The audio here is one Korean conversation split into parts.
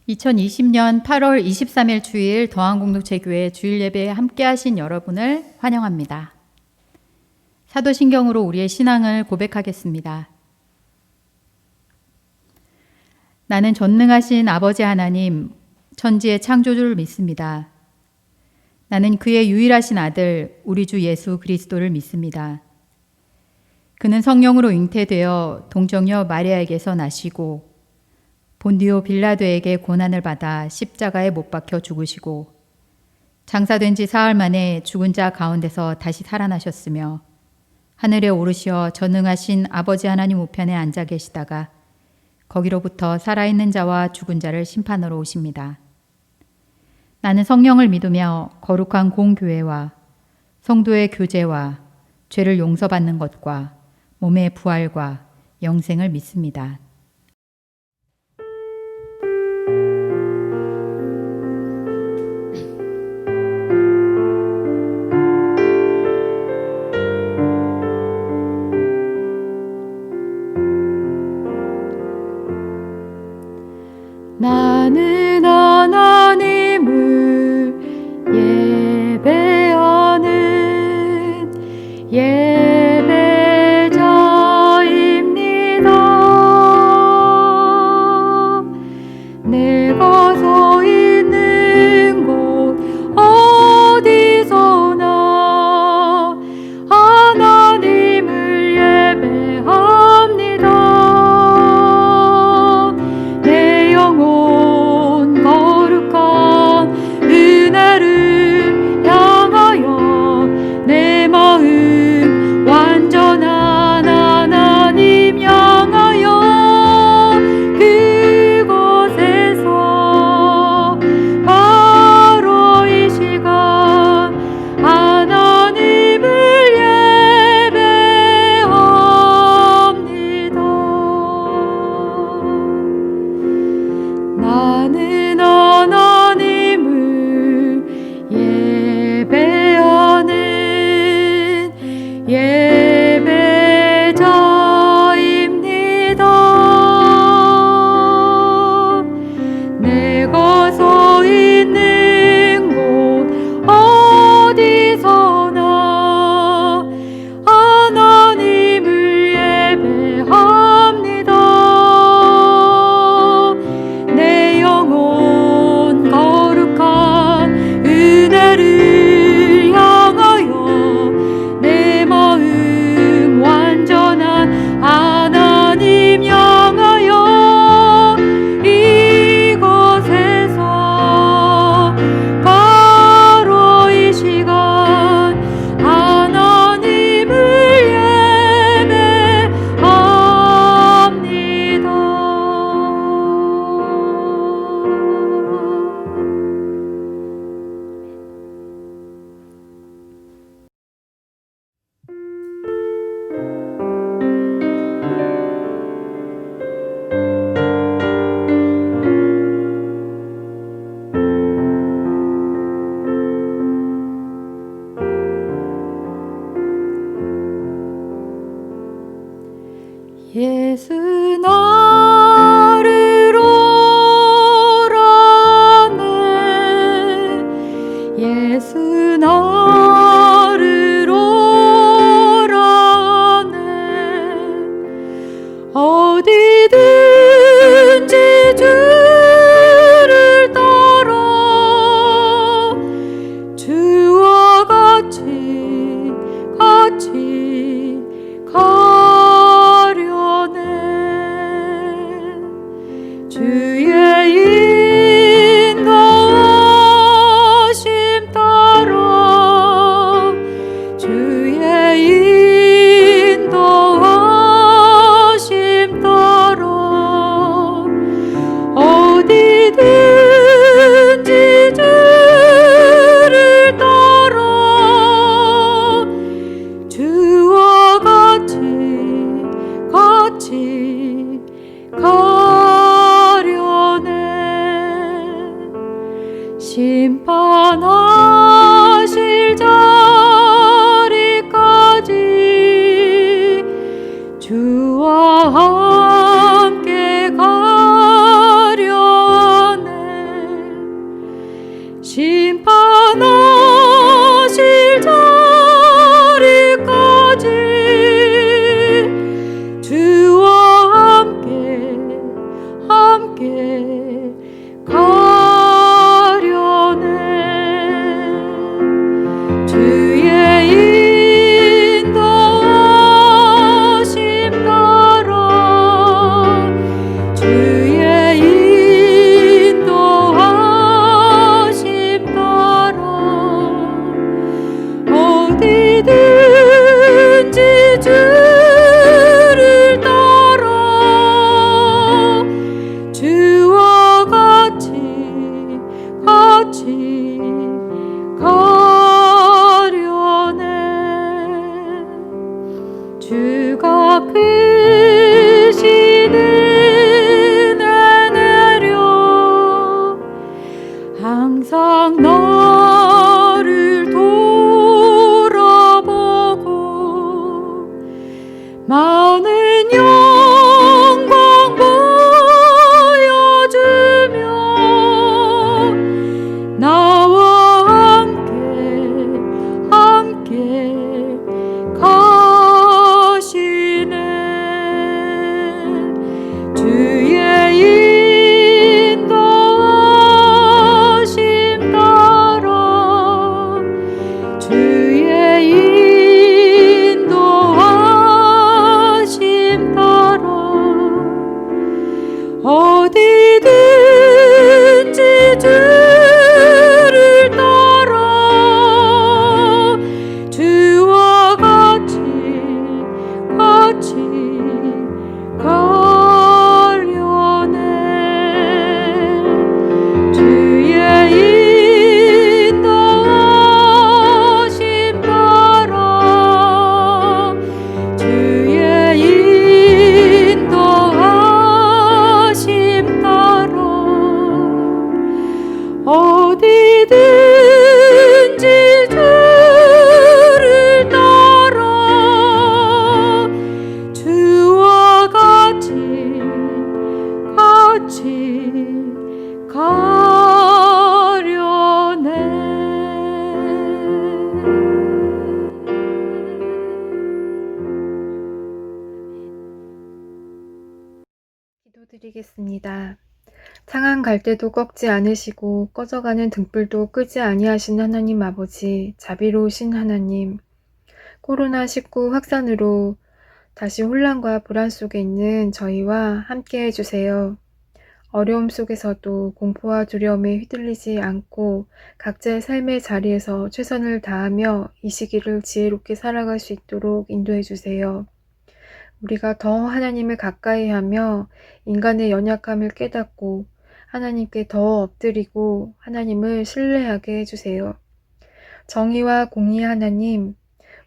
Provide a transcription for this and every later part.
2020년 8월 23일 주일 더한공동체교회 주일 예배에 함께 하신 여러분을 환영합니다. 사도신경으로 우리의 신앙을 고백하겠습니다. 나는 전능하신 아버지 하나님, 천지의 창조주를 믿습니다. 나는 그의 유일하신 아들, 우리 주 예수 그리스도를 믿습니다. 그는 성령으로 잉태되어 동정녀 마리아에게서 나시고 본디오 빌라도에게 고난을 받아 십자가에 못 박혀 죽으시고 장사된 지 사흘 만에 죽은 자 가운데서 다시 살아나셨으며 하늘에 오르시어 전능하신 아버지 하나님 우편에 앉아 계시다가 거기로부터 살아있는 자와 죽은 자를 심판하러 오십니다. 나는 성령을 믿으며 거룩한 공교회와 성도의 교제와 죄를 용서받는 것과 몸의 부활과 영생을 믿습니다. 나는 하나님을 예배하는 예배자입니다. 내가 서 있는 곳 어디서나 하나님을 예배합니다. 내 영혼 거룩한 은혜를 향하여 내 마음 완전한 하나님 향하여 그곳에서 바로 이 시간 하나님을 예배합니다. 나는 하나님을 예배하는 예배자입니다. 내가 서 있는 곳 어디서나 하나님을 예배합니다. 내 영혼 거룩한 은혜를 향하여 내 마음 완전한 하나님 향하여 이곳에서 바로 이 시간 하나님을 예수 나를 오라네 예수 나를 오라네 어디든지 주를 따라 주와 같이 가려네 주의 인도하심 따라 주의 인도하심 따라 어디든지 주를 따라 주와 같이 가려네 심판하실 자리까지 주와 함께 가려네 주가 크신 은혜 내려 항상 나를 돌아보고 많은 영광 보여주며 나와 함께 가시네. 주의 인도하심 따라 주의 인도하심 따라 어디든지 주를 따라 주와 같이 가려네. 주의 인도하심 따라 주의 인도하심 따라 어디든지 주를 따라 주와 같이 가려네. 기도드리겠습니다. 상한 갈대도 꺾지 않으시고 꺼져가는 등불도 끄지 아니하신 하나님 아버지, 자비로우신 하나님, 코로나19 확산으로 다시 혼란과 불안 속에 있는 저희와 함께 해주세요. 어려움 속에서도 공포와 두려움에 휘둘리지 않고 각자의 삶의 자리에서 최선을 다하며 이 시기를 지혜롭게 살아갈 수 있도록 인도해 주세요. 우리가 더 하나님을 가까이 하며 인간의 연약함을 깨닫고 하나님께 더 엎드리고 하나님을 신뢰하게 해주세요. 정의와 공의 하나님,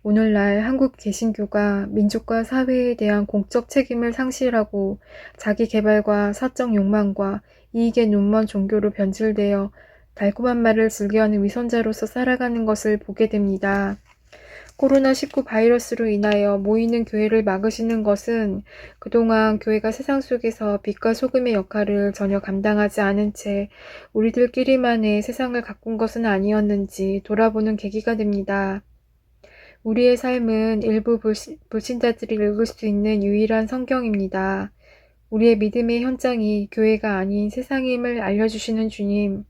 오늘날 한국 개신교가 민족과 사회에 대한 공적 책임을 상실하고 자기 개발과 사적 욕망과 이익에 눈먼 종교로 변질되어 달콤한 말을 즐겨하는 위선자로서 살아가는 것을 보게 됩니다. 코로나19 바이러스로 인하여 모이는 교회를 막으시는 것은 그동안 교회가 세상 속에서 빛과 소금의 역할을 전혀 감당하지 않은 채 우리들끼리만의 세상을 가꾼 것은 아니었는지 돌아보는 계기가 됩니다. 우리의 삶은 일부 불신자들이 읽을 수 있는 유일한 성경입니다. 우리의 믿음의 현장이 교회가 아닌 세상임을 알려주시는 주님,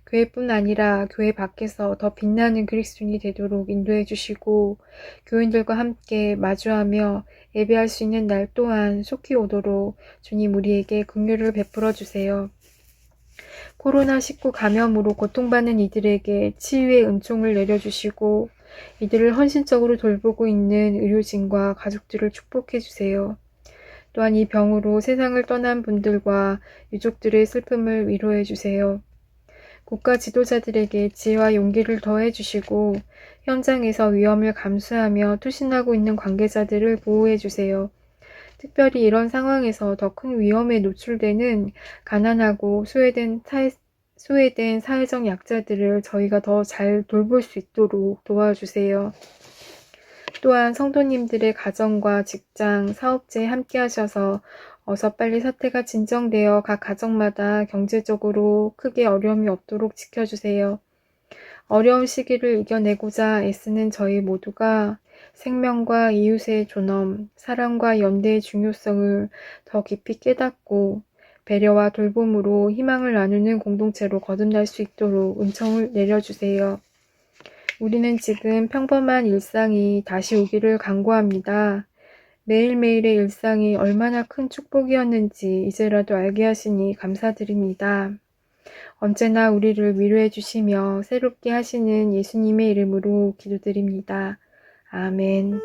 교회뿐 아니라 교회 밖에서 더 빛나는 그리스도인이 되도록 인도해 주시고 교인들과 함께 마주하며 예배할 수 있는 날 또한 속히 오도록 주님 우리에게 긍휼을 베풀어 주세요. 코로나19 감염으로 고통받는 이들에게 치유의 은총을 내려주시고 이들을 헌신적으로 돌보고 있는 의료진과 가족들을 축복해 주세요. 또한 이 병으로 세상을 떠난 분들과 유족들의 슬픔을 위로해 주세요. 국가 지도자들에게 지혜와 용기를 더해 주시고 현장에서 위험을 감수하며 투신하고 있는 관계자들을 보호해 주세요. 특별히 이런 상황에서 더 큰 위험에 노출되는 가난하고 소외된 사회적 약자들을 저희가 더 잘 돌볼 수 있도록 도와주세요. 또한 성도님들의 가정과 직장, 사업체에 함께 하셔서 어서 빨리 사태가 진정되어 각 가정마다 경제적으로 크게 어려움이 없도록 지켜주세요. 어려운 시기를 이겨내고자 애쓰는 저희 모두가 생명과 이웃의 존엄, 사랑과 연대의 중요성을 더 깊이 깨닫고 배려와 돌봄으로 희망을 나누는 공동체로 거듭날 수 있도록 은총을 내려주세요. 우리는 지금 평범한 일상이 다시 오기를 간구합니다. 매일매일의 일상이 얼마나 큰 축복이었는지 이제라도 알게 하시니 감사드립니다. 언제나 우리를 위로해 주시며 새롭게 하시는 예수님의 이름으로 기도드립니다. 아멘.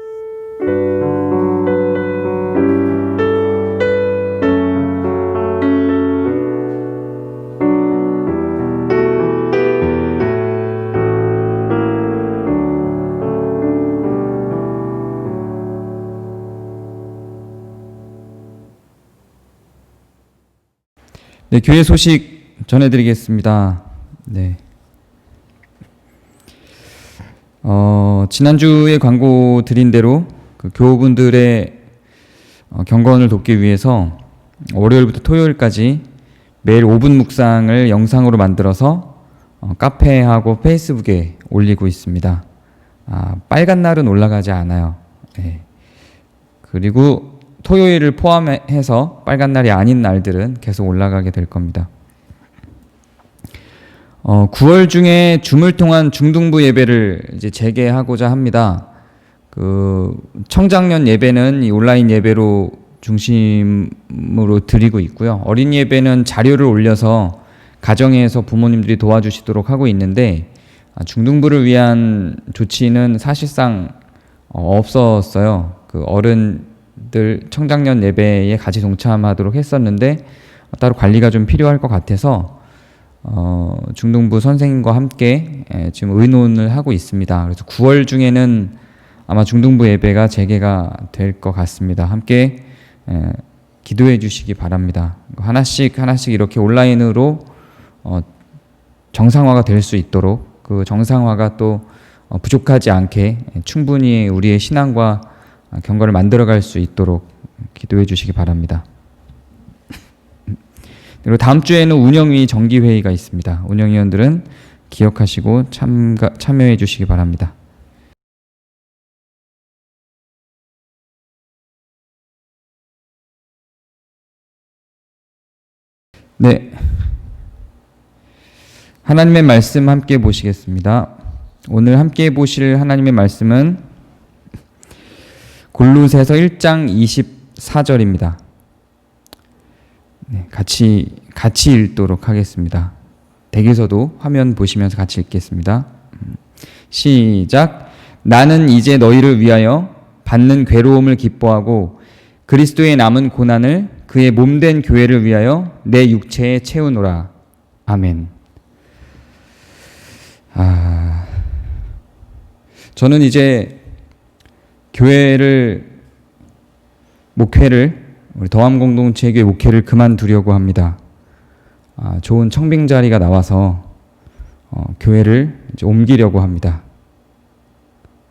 네, 교회 소식 전해드리겠습니다. 네. 지난주에 광고 드린 대로 그 교우분들의 경건을 돕기 위해서 월요일부터 토요일까지 매일 5분 묵상을 영상으로 만들어서 카페하고 페이스북에 올리고 있습니다. 빨간 날은 올라가지 않아요. 네. 그리고 토요일을 포함해서 빨간 날이 아닌 날들은 계속 올라가게 될 겁니다. 9월 중에 줌을 통한 중등부 예배를 이제 재개하고자 합니다. 그 청장년 예배는 이 온라인 예배로 중심으로 드리고 있고요. 어린 예배는 자료를 올려서 가정에서 부모님들이 도와주시도록 하고 있는데 중등부를 위한 조치는 사실상 없었어요. 그 어른들 청장년 예배에 같이 동참하도록 했었는데 따로 관리가 좀 필요할 것 같아서 중등부 선생님과 함께 지금 의논을 하고 있습니다. 그래서 9월 중에는 아마 중등부 예배가 재개가 될 것 같습니다. 함께 기도해 주시기 바랍니다. 하나씩 이렇게 온라인으로 정상화가 될 수 있도록 그 정상화가 또 부족하지 않게 충분히 우리의 신앙과 경건을 만들어갈 수 있도록 기도해 주시기 바랍니다. 그리고 다음 주에는 운영위 정기회의가 있습니다. 운영위원들은 기억하시고 참여해 주시기 바랍니다. 네. 하나님의 말씀 함께 보시겠습니다. 오늘 함께 보실 하나님의 말씀은 골로새서 1장 24절입니다. 네, 같이 읽도록 하겠습니다. 댁에서도 화면 보시면서 같이 읽겠습니다. 시작. 나는 이제 너희를 위하여 받는 괴로움을 기뻐하고 그리스도의 남은 고난을 그의 몸된 교회를 위하여 내 육체에 채우노라. 아멘. 저는 이제 목회를 우리 더함 공동체의 교회 목회를 그만두려고 합니다. 좋은 청빙 자리가 나와서 교회를 이제 옮기려고 합니다.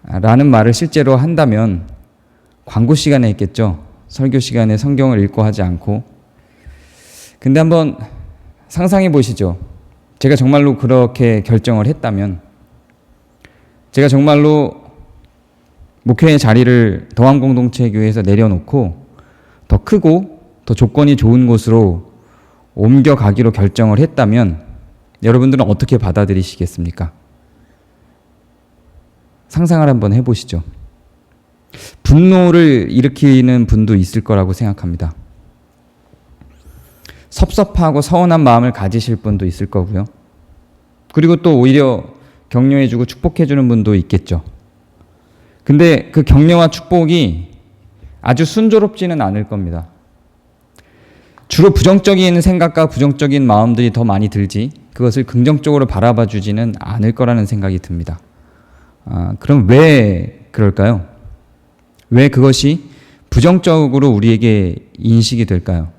라는 말을 실제로 한다면 광고 시간에 했겠죠. 설교 시간에 성경을 읽고 하지 않고. 근데 한번 상상해 보시죠. 제가 정말로 그렇게 결정을 했다면, 제가 정말로 목회의 자리를 더함 공동체 교회에서 내려놓고 더 크고 더 조건이 좋은 곳으로 옮겨가기로 결정을 했다면 여러분들은 어떻게 받아들이시겠습니까? 상상을 한번 해보시죠. 분노를 일으키는 분도 있을 거라고 생각합니다. 섭섭하고 서운한 마음을 가지실 분도 있을 거고요. 그리고 또 오히려 격려해주고 축복해주는 분도 있겠죠. 근데 그 격려와 축복이 아주 순조롭지는 않을 겁니다. 주로 부정적인 생각과 부정적인 마음들이 더 많이 들지 그것을 긍정적으로 바라봐 주지는 않을 거라는 생각이 듭니다. 그럼 왜 그럴까요? 왜 그것이 부정적으로 우리에게 인식이 될까요?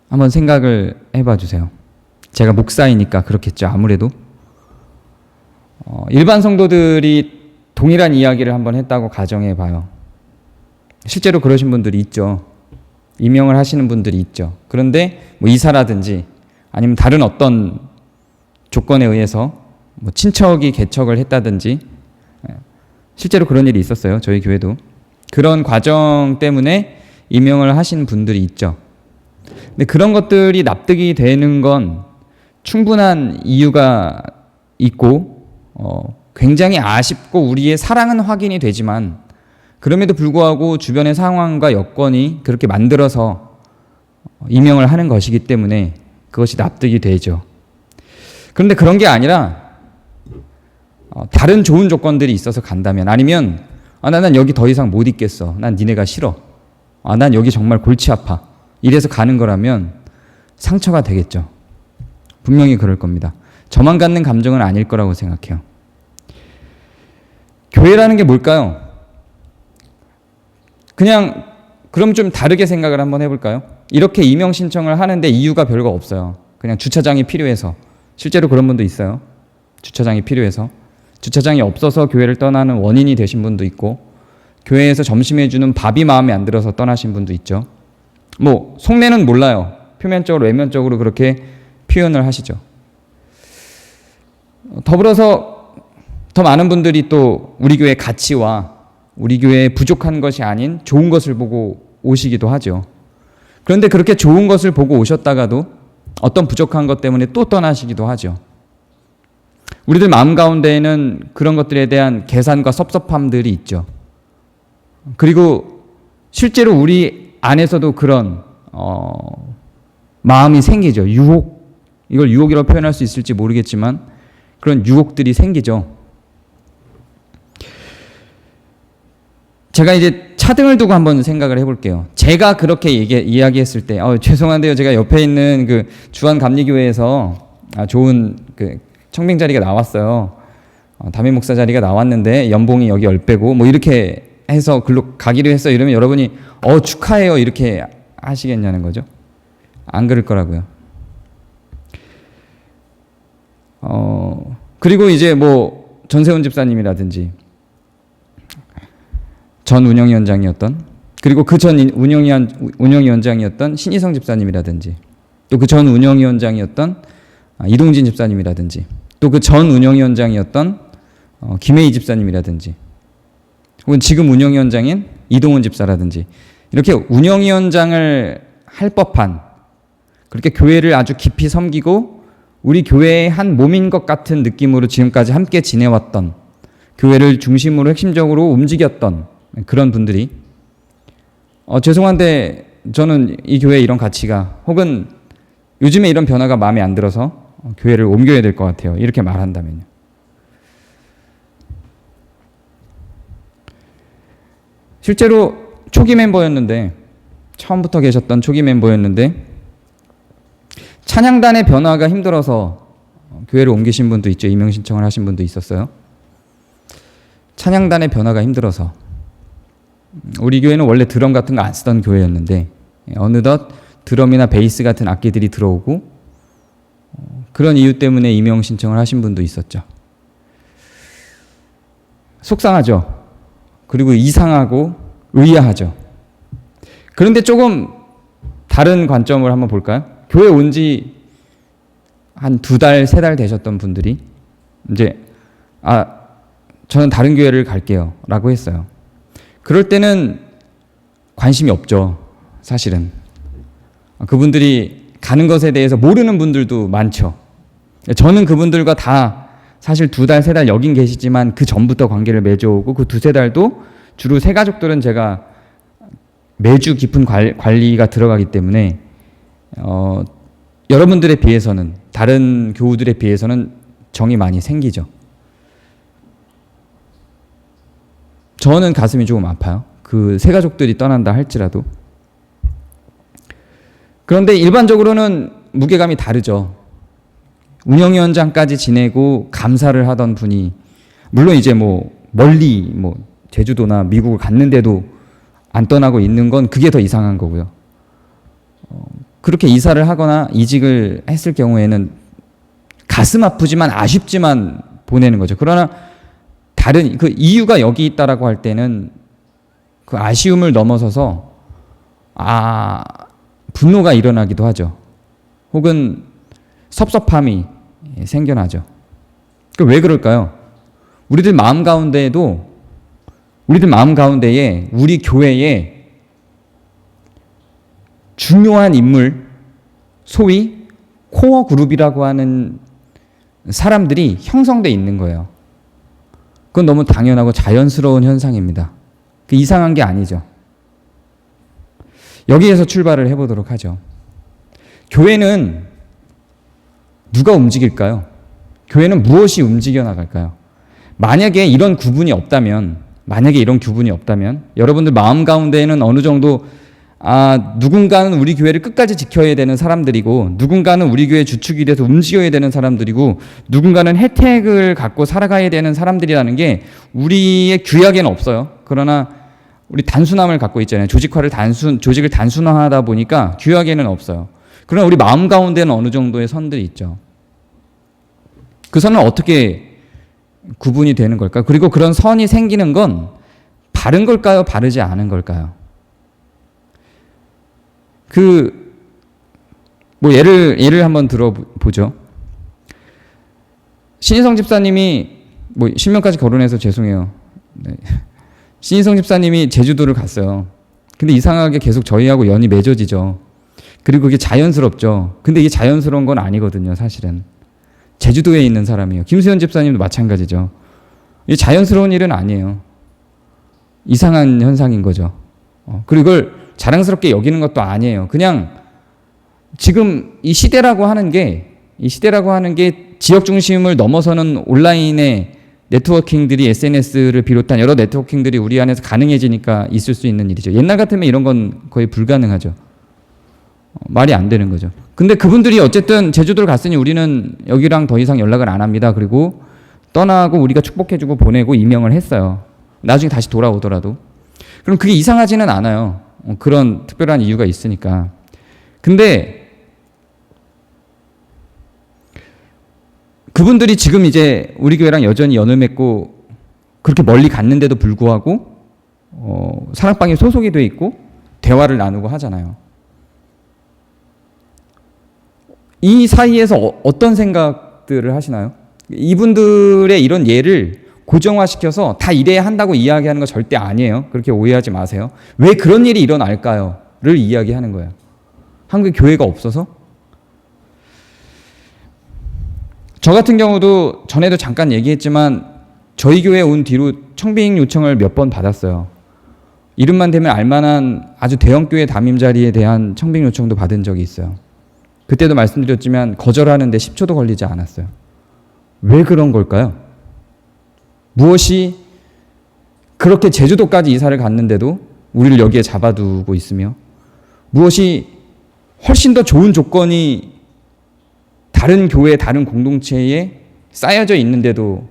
한번 생각을 해봐 주세요. 제가 목사이니까 그렇겠죠. 아무래도 일반 성도들이 동일한 이야기를 한번 했다고 가정해 봐요. 실제로 그러신 분들이 있죠. 임명을 하시는 분들이 있죠. 그런데 뭐 이사라든지 아니면 다른 어떤 조건에 의해서 뭐 친척이 개척을 했다든지 실제로 그런 일이 있었어요. 저희 교회도. 그런 과정 때문에 임명을 하신 분들이 있죠. 근데 그런 것들이 납득이 되는 건 충분한 이유가 있고 굉장히 아쉽고 우리의 사랑은 확인이 되지만 그럼에도 불구하고 주변의 상황과 여건이 그렇게 만들어서 임명을 하는 것이기 때문에 그것이 납득이 되죠. 그런데 그런 게 아니라 다른 좋은 조건들이 있어서 간다면 아니면 난 여기 더 이상 못 있겠어. 난 니네가 싫어. 난 여기 정말 골치 아파. 이래서 가는 거라면 상처가 되겠죠. 분명히 그럴 겁니다. 저만 갖는 감정은 아닐 거라고 생각해요. 교회라는 게 뭘까요? 그냥 그럼 좀 다르게 생각을 한번 해볼까요? 이렇게 임명 신청을 하는데 이유가 별거 없어요. 그냥 주차장이 필요해서. 실제로 그런 분도 있어요. 주차장이 필요해서. 주차장이 없어서 교회를 떠나는 원인이 되신 분도 있고, 교회에서 점심해 주는 밥이 마음에 안 들어서 떠나신 분도 있죠. 뭐 속내는 몰라요. 표면적으로 외면적으로 그렇게 표현을 하시죠. 더불어서 더 많은 분들이 또 우리 교회의 가치와 우리 교회에 부족한 것이 아닌 좋은 것을 보고 오시기도 하죠. 그런데 그렇게 좋은 것을 보고 오셨다가도 어떤 부족한 것 때문에 또 떠나시기도 하죠. 우리들 마음 가운데에는 그런 것들에 대한 계산과 섭섭함들이 있죠. 그리고 실제로 우리 안에서도 그런 마음이 생기죠. 유혹, 이걸 유혹이라고 표현할 수 있을지 모르겠지만 그런 유혹들이 생기죠. 제가 이제 차등을 두고 한번 생각을 해볼게요. 제가 그렇게 이야기했을 때, 죄송한데요, 제가 옆에 있는 그 주한감리교회에서 좋은 그 청빙 자리가 나왔어요. 담임 목사 자리가 나왔는데 연봉이 여기 10배고 뭐 이렇게 해서 글로 가기로 했어요. 이러면 여러분이 축하해요 이렇게 하시겠냐는 거죠. 안 그럴 거라고요. 그리고 이제 뭐 전세훈 집사님이라든지 전 운영위원장이었던, 그리고 그 전 운영위원장이었던 신희성 집사님이라든지, 또 그 전 운영위원장이었던 이동진 집사님이라든지, 또 그 전 운영위원장이었던 김혜희 집사님이라든지, 혹은 지금 운영위원장인 이동훈 집사라든지, 이렇게 운영위원장을 할 법한, 그렇게 교회를 아주 깊이 섬기고 우리 교회의 한 몸인 것 같은 느낌으로 지금까지 함께 지내왔던, 교회를 중심으로 핵심적으로 움직였던 그런 분들이 죄송한데 저는 이 교회에 이런 가치가, 혹은 요즘에 이런 변화가 마음에 안 들어서 교회를 옮겨야 될 것 같아요, 이렇게 말한다면요. 실제로 초기 멤버였는데, 처음부터 계셨던 초기 멤버였는데 찬양단의 변화가 힘들어서 교회를 옮기신 분도 있죠. 임명 신청을 하신 분도 있었어요. 찬양단의 변화가 힘들어서. 우리 교회는 원래 드럼 같은 거 안 쓰던 교회였는데 어느덧 드럼이나 베이스 같은 악기들이 들어오고 그런 이유 때문에 임명 신청을 하신 분도 있었죠. 속상하죠. 그리고 이상하고 의아하죠. 그런데 조금 다른 관점을 한번 볼까요? 교회 온 지 한 2달, 3달 되셨던 분들이 이제 저는 다른 교회를 갈게요 라고 했어요. 그럴 때는 관심이 없죠, 사실은. 그분들이 가는 것에 대해서 모르는 분들도 많죠. 저는 그분들과 다 사실 2달, 3달 여긴 계시지만 그 전부터 관계를 맺어오고 그 2-3달도 주로 새 가족들은 제가 매주 깊은 관리가 들어가기 때문에 여러분들에 비해서는, 다른 교우들에 비해서는 정이 많이 생기죠. 저는 가슴이 조금 아파요. 그 새 가족들이 떠난다 할지라도. 그런데 일반적으로는 무게감이 다르죠. 운영위원장까지 지내고 감사를 하던 분이, 물론 이제 뭐 멀리 뭐 제주도나 미국을 갔는데도 안 떠나고 있는 건 그게 더 이상한 거고요. 그렇게 이사를 하거나 이직을 했을 경우에는 가슴 아프지만 아쉽지만 보내는 거죠. 그러나 다른 그 이유가 여기 있다라고 할 때는 그 아쉬움을 넘어서서 분노가 일어나기도 하죠. 혹은 섭섭함이 생겨나죠. 왜 그럴까요? 우리들 마음 가운데에 우리 교회에 중요한 인물, 소위 코어 그룹이라고 하는 사람들이 형성돼 있는 거예요. 그건 너무 당연하고 자연스러운 현상입니다. 이상한 게 아니죠. 여기에서 출발을 해보도록 하죠. 교회는 누가 움직일까요? 교회는 무엇이 움직여 나갈까요? 만약에 이런 구분이 없다면, 여러분들 마음 가운데에는 어느 정도 누군가는 우리 교회를 끝까지 지켜야 되는 사람들이고, 누군가는 우리 교회 주축이 돼서 움직여야 되는 사람들이고, 누군가는 혜택을 갖고 살아가야 되는 사람들이라는 게 우리의 규약에는 없어요. 그러나 우리 단순함을 갖고 있잖아요. 조직을 단순화하다 보니까 규약에는 없어요. 그러나 우리 마음 가운데는 어느 정도의 선들이 있죠. 그 선은 어떻게 구분이 되는 걸까요? 그리고 그런 선이 생기는 건 바른 걸까요? 바르지 않은 걸까요? 예를 한번 들어보죠. 신희성 집사님이 실명까지 거론해서 죄송해요. 네. 신희성 집사님이 제주도를 갔어요. 근데 이상하게 계속 저희하고 연이 맺어지죠. 그리고 그게 자연스럽죠. 근데 이게 자연스러운 건 아니거든요, 사실은. 제주도에 있는 사람이에요. 김수현 집사님도 마찬가지죠. 이게 자연스러운 일은 아니에요. 이상한 현상인 거죠. 그리고 이걸 자랑스럽게 여기는 것도 아니에요. 그냥 지금 이 시대라고 하는 게 지역 중심을 넘어서는 온라인의 네트워킹들이 SNS를 비롯한 여러 네트워킹들이 우리 안에서 가능해지니까 있을 수 있는 일이죠. 옛날 같으면 이런 건 거의 불가능하죠. 말이 안 되는 거죠. 근데 그분들이 어쨌든 제주도를 갔으니 우리는 여기랑 더 이상 연락을 안 합니다. 그리고 떠나고 우리가 축복해주고 보내고 임명을 했어요. 나중에 다시 돌아오더라도. 그럼 그게 이상하지는 않아요. 그런 특별한 이유가 있으니까. 근데 그분들이 지금 이제 우리 교회랑 여전히 연을 맺고 그렇게 멀리 갔는데도 불구하고 사랑방에 소속이 돼 있고 대화를 나누고 하잖아요. 이 사이에서 어떤 생각들을 하시나요? 이분들의 이런 예를 고정화시켜서 다 이래야 한다고 이야기하는 거 절대 아니에요. 그렇게 오해하지 마세요. 왜 그런 일이 일어날까요? 를 이야기하는 거예요. 한국에 교회가 없어서? 저 같은 경우도 전에도 잠깐 얘기했지만 저희 교회에 온 뒤로 청빙 요청을 몇 번 받았어요. 이름만 대면 알만한 아주 대형 교회 담임 자리에 대한 청빙 요청도 받은 적이 있어요. 그때도 말씀드렸지만 거절하는데 10초도 걸리지 않았어요. 왜 그런 걸까요? 무엇이 그렇게 제주도까지 이사를 갔는데도 우리를 여기에 잡아두고 있으며 무엇이 훨씬 더 좋은 조건이 다른 교회, 다른 공동체에 쌓여져 있는데도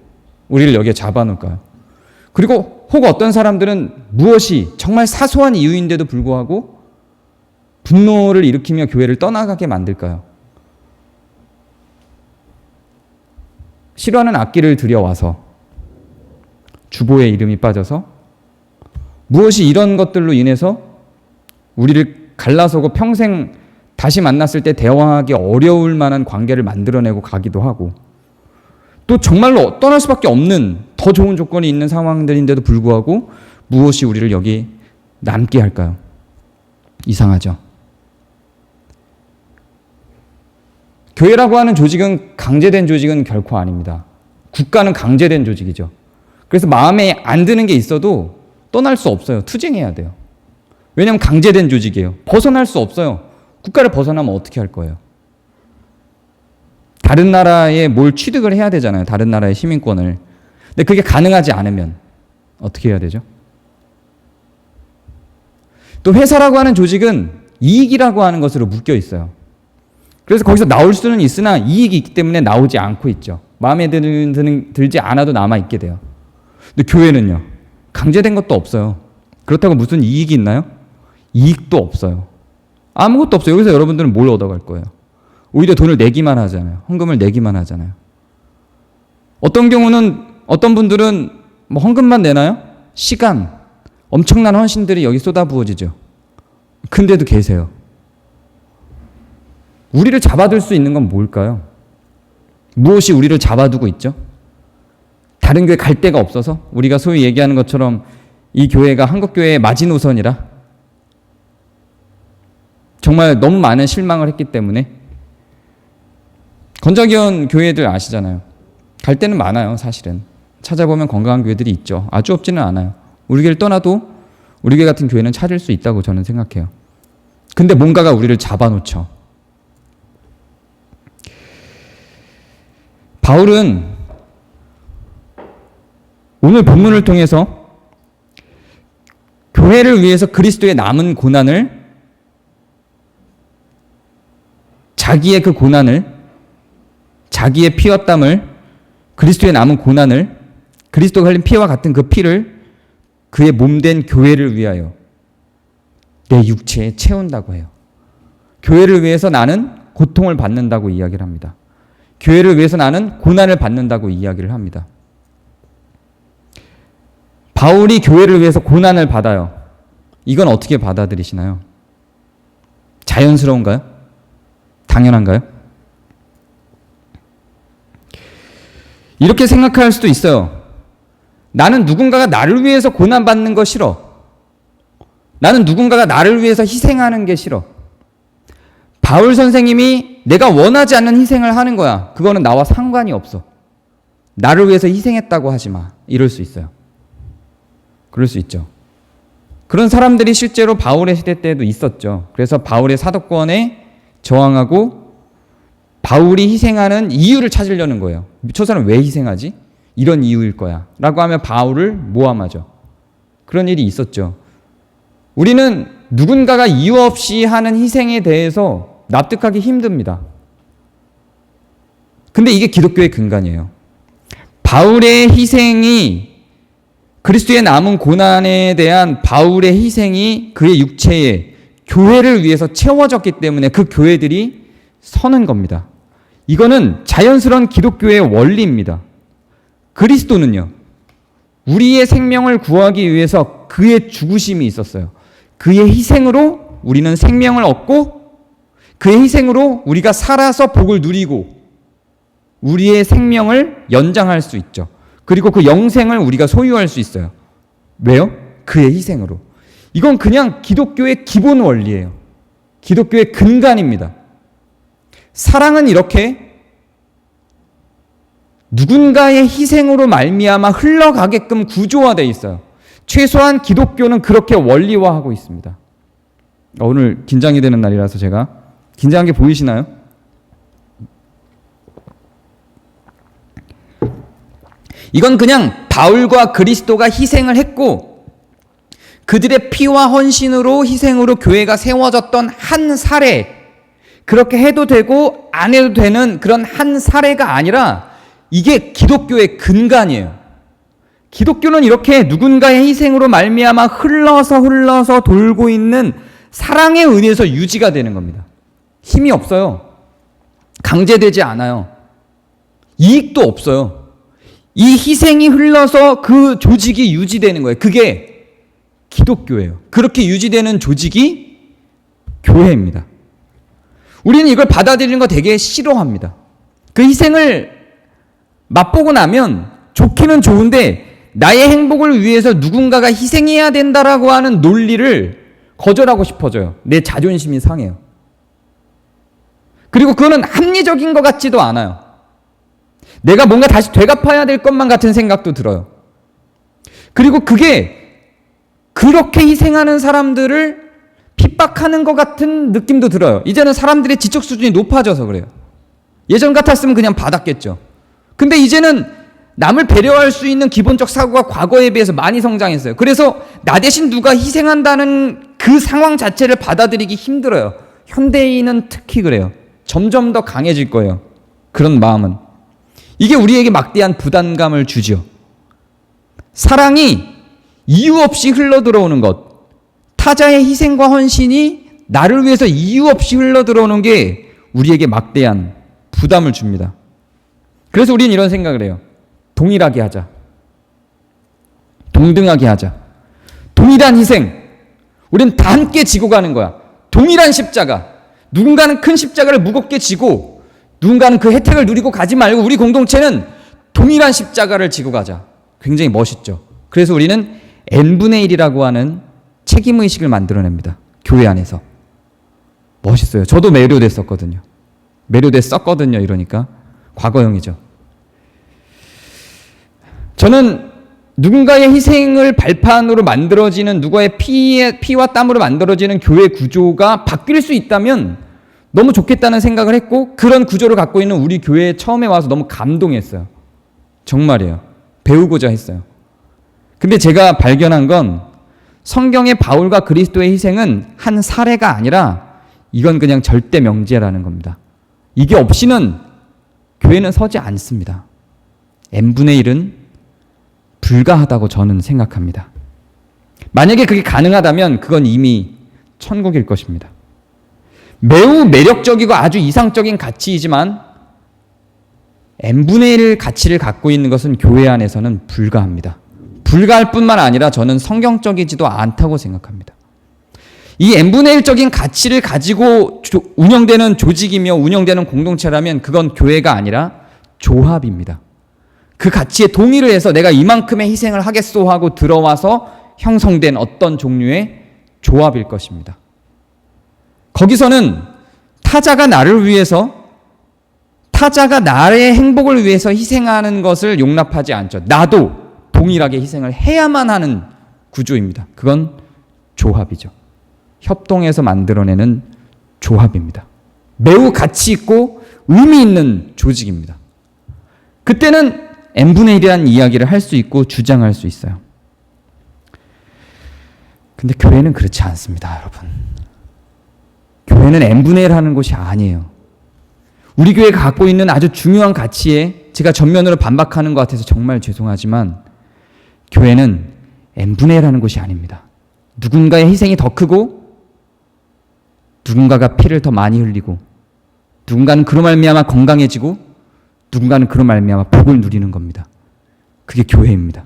우리를 여기에 잡아놓을까요? 그리고 혹 어떤 사람들은 무엇이 정말 사소한 이유인데도 불구하고 분노를 일으키며 교회를 떠나가게 만들까요? 싫어하는 악기를 들여와서 주보에 이름이 빠져서 무엇이 이런 것들로 인해서 우리를 갈라서고 평생 다시 만났을 때 대화하기 어려울 만한 관계를 만들어내고 가기도 하고 또 정말로 떠날 수밖에 없는 더 좋은 조건이 있는 상황들인데도 불구하고 무엇이 우리를 여기 남게 할까요? 이상하죠. 교회라고 하는 조직은 강제된 조직은 결코 아닙니다. 국가는 강제된 조직이죠. 그래서 마음에 안 드는 게 있어도 떠날 수 없어요. 투쟁해야 돼요. 왜냐하면 강제된 조직이에요. 벗어날 수 없어요. 국가를 벗어나면 어떻게 할 거예요? 다른 나라에 뭘 취득을 해야 되잖아요. 다른 나라의 시민권을. 근데 그게 가능하지 않으면 어떻게 해야 되죠? 또 회사라고 하는 조직은 이익이라고 하는 것으로 묶여 있어요. 그래서 거기서 나올 수는 있으나 이익이 있기 때문에 나오지 않고 있죠. 마음에 들지 않아도 남아있게 돼요. 근데 교회는요. 강제된 것도 없어요. 그렇다고 무슨 이익이 있나요? 이익도 없어요. 아무것도 없어요. 여기서 여러분들은 뭘 얻어갈 거예요? 오히려 돈을 내기만 하잖아요. 헌금을 내기만 하잖아요. 어떤 경우는 어떤 분들은 뭐 헌금만 내나요? 시간, 엄청난 헌신들이 여기 쏟아부어지죠. 근데도 계세요. 우리를 잡아둘 수 있는 건 뭘까요? 무엇이 우리를 잡아두고 있죠? 다른 교회 갈 데가 없어서? 우리가 소위 얘기하는 것처럼 이 교회가 한국교회의 마지노선이라? 정말 너무 많은 실망을 했기 때문에? 건자기원 교회들 아시잖아요. 갈 데는 많아요, 사실은. 찾아보면 건강한 교회들이 있죠. 아주 없지는 않아요. 우리 교회를 떠나도 우리 교회 같은 교회는 찾을 수 있다고 저는 생각해요. 근데 뭔가가 우리를 잡아놓죠. 바울은 오늘 본문을 통해서 교회를 위해서 그리스도의 남은 고난을 자기의 그 고난을 자기의 피와 땀을 그리스도의 남은 고난을 그리스도가 흘린 피와 같은 그 피를 그의 몸된 교회를 위하여 내 육체에 채운다고 해요. 교회를 위해서 나는 고통을 받는다고 이야기를 합니다. 교회를 위해서 나는 고난을 받는다고 이야기를 합니다. 바울이 교회를 위해서 고난을 받아요. 이건 어떻게 받아들이시나요? 자연스러운가요? 당연한가요? 이렇게 생각할 수도 있어요. 나는 누군가가 나를 위해서 고난받는 거 싫어. 나는 누군가가 나를 위해서 희생하는 게 싫어. 바울 선생님이 내가 원하지 않는 희생을 하는 거야. 그거는 나와 상관이 없어. 나를 위해서 희생했다고 하지 마. 이럴 수 있어요. 그럴 수 있죠. 그런 사람들이 실제로 바울의 시대 때에도 있었죠. 그래서 바울의 사도권에 저항하고 바울이 희생하는 이유를 찾으려는 거예요. 저 사람 왜 희생하지? 이런 이유일 거야. 라고 하면 바울을 모함하죠. 그런 일이 있었죠. 우리는 누군가가 이유 없이 하는 희생에 대해서 납득하기 힘듭니다. 근데 이게 기독교의 근간이에요. 바울의 희생이 그리스도의 남은 고난에 대한 바울의 희생이 그의 육체에 교회를 위해서 채워졌기 때문에 그 교회들이 서는 겁니다. 이거는 자연스러운 기독교의 원리입니다. 그리스도는요, 우리의 생명을 구하기 위해서 그의 죽으심이 있었어요. 그의 희생으로 우리는 생명을 얻고 그의 희생으로 우리가 살아서 복을 누리고 우리의 생명을 연장할 수 있죠. 그리고 그 영생을 우리가 소유할 수 있어요. 왜요? 그의 희생으로. 이건 그냥 기독교의 기본 원리예요. 기독교의 근간입니다. 사랑은 이렇게 누군가의 희생으로 말미암아 흘러가게끔 구조화되어 있어요. 최소한 기독교는 그렇게 원리화하고 있습니다. 오늘 긴장이 되는 날이라서 제가 긴장한 게 보이시나요? 이건 그냥 바울과 그리스도가 희생을 했고 그들의 피와 헌신으로 희생으로 교회가 세워졌던 한 사례, 그렇게 해도 되고 안 해도 되는 그런 한 사례가 아니라 이게 기독교의 근간이에요. 기독교는 이렇게 누군가의 희생으로 말미암아 흘러서 돌고 있는 사랑의 은혜에서 유지가 되는 겁니다. 힘이 없어요. 강제되지 않아요. 이익도 없어요. 이 희생이 흘러서 그 조직이 유지되는 거예요. 그게 기독교예요. 그렇게 유지되는 조직이 교회입니다. 우리는 이걸 받아들이는 거 되게 싫어합니다. 그 희생을 맛보고 나면 좋기는 좋은데 나의 행복을 위해서 누군가가 희생해야 된다라고 하는 논리를 거절하고 싶어져요. 내 자존심이 상해요. 그리고 그거는 합리적인 것 같지도 않아요. 내가 뭔가 다시 되갚아야 될 것만 같은 생각도 들어요. 그리고 그게 그렇게 희생하는 사람들을 핍박하는 것 같은 느낌도 들어요. 이제는 사람들의 지적 수준이 높아져서 그래요. 예전 같았으면 그냥 받았겠죠. 근데 이제는 남을 배려할 수 있는 기본적 사고가 과거에 비해서 많이 성장했어요. 그래서 나 대신 누가 희생한다는 그 상황 자체를 받아들이기 힘들어요. 현대인은 특히 그래요. 점점 더 강해질 거예요. 그런 마음은. 이게 우리에게 막대한 부담감을 주죠. 사랑이 이유 없이 흘러들어오는 것, 타자의 희생과 헌신이 나를 위해서 이유 없이 흘러들어오는 게 우리에게 막대한 부담을 줍니다. 그래서 우리는 이런 생각을 해요. 동일하게 하자. 동등하게 하자. 동일한 희생. 우리는 다 함께 지고 가는 거야. 동일한 십자가. 누군가는 큰 십자가를 무겁게 지고 누군가는 그 혜택을 누리고 가지 말고 우리 공동체는 동일한 십자가를 지고 가자. 굉장히 멋있죠. 그래서 우리는 n분의 1이라고 하는 책임의식을 만들어냅니다. 교회 안에서. 멋있어요. 저도 매료됐었거든요. 매료됐었거든요. 이러니까 과거형이죠. 저는 누군가의 희생을 발판으로 만들어지는 누구의 피와 땀으로 만들어지는 교회 구조가 바뀔 수 있다면 너무 좋겠다는 생각을 했고 그런 구조를 갖고 있는 우리 교회에 처음에 와서 너무 감동했어요. 정말이에요. 배우고자 했어요. 근데 제가 발견한 건 성경의 바울과 그리스도의 희생은 한 사례가 아니라 이건 그냥 절대 명제라는 겁니다. 이게 없이는 교회는 서지 않습니다. n분의 1은 불가하다고 저는 생각합니다. 만약에 그게 가능하다면 그건 이미 천국일 것입니다. 매우 매력적이고 아주 이상적인 가치이지만 n분의 1 가치를 갖고 있는 것은 교회 안에서는 불가합니다. 불가할 뿐만 아니라 저는 성경적이지도 않다고 생각합니다. 이 n분의 1적인 가치를 가지고 운영되는 조직이며 운영되는 공동체라면 그건 교회가 아니라 조합입니다. 그 가치에 동의를 해서 내가 이만큼의 희생을 하겠소 하고 들어와서 형성된 어떤 종류의 조합일 것입니다. 거기서는 타자가 나를 위해서, 타자가 나의 행복을 위해서 희생하는 것을 용납하지 않죠. 나도 동일하게 희생을 해야만 하는 구조입니다. 그건 조합이죠. 협동해서 만들어내는 조합입니다. 매우 가치 있고 의미 있는 조직입니다. 그때는 n분의 1이라는 이야기를 할 수 있고 주장할 수 있어요. 근데 교회는 그렇지 않습니다, 여러분. 교회는 n분의 1 하는 곳이 아니에요. 우리 교회가 갖고 있는 아주 중요한 가치에 제가 전면으로 반박하는 것 같아서 정말 죄송하지만 교회는 n분의 1 하는 곳이 아닙니다. 누군가의 희생이 더 크고 누군가가 피를 더 많이 흘리고 누군가는 그로 말미암아 건강해지고 누군가는 그로 말미암아 복을 누리는 겁니다. 그게 교회입니다.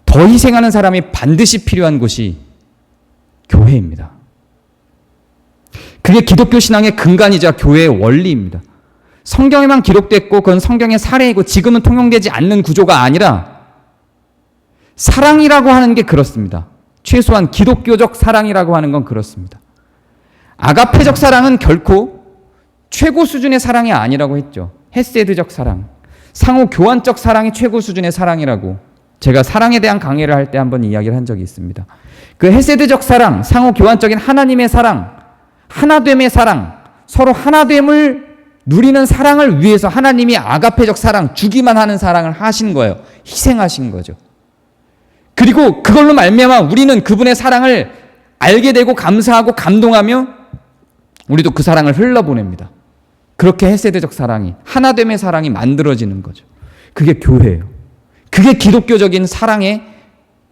더 희생하는 사람이 반드시 필요한 곳이 교회입니다. 그게 기독교 신앙의 근간이자 교회의 원리입니다. 성경에만 기록됐고 그건 성경의 사례이고 지금은 통용되지 않는 구조가 아니라 사랑이라고 하는 게 그렇습니다. 최소한 기독교적 사랑이라고 하는 건 그렇습니다. 아가페적 사랑은 결코 최고 수준의 사랑이 아니라고 했죠. 헤세드적 사랑, 상호 교환적 사랑이 최고 수준의 사랑이라고 제가 사랑에 대한 강의를 할 때 한번 이야기를 한 적이 있습니다. 그 헤세드적 사랑, 상호 교환적인 하나님의 사랑, 하나됨의 사랑, 서로 하나됨을 누리는 사랑을 위해서 하나님이 아가페적 사랑, 주기만 하는 사랑을 하신 거예요. 희생하신 거죠. 그리고 그걸로 말미암아 우리는 그분의 사랑을 알게 되고 감사하고 감동하며 우리도 그 사랑을 흘러보냅니다. 그렇게 헤세드적 사랑이, 하나됨의 사랑이 만들어지는 거죠. 그게 교회예요. 그게 기독교적인 사랑의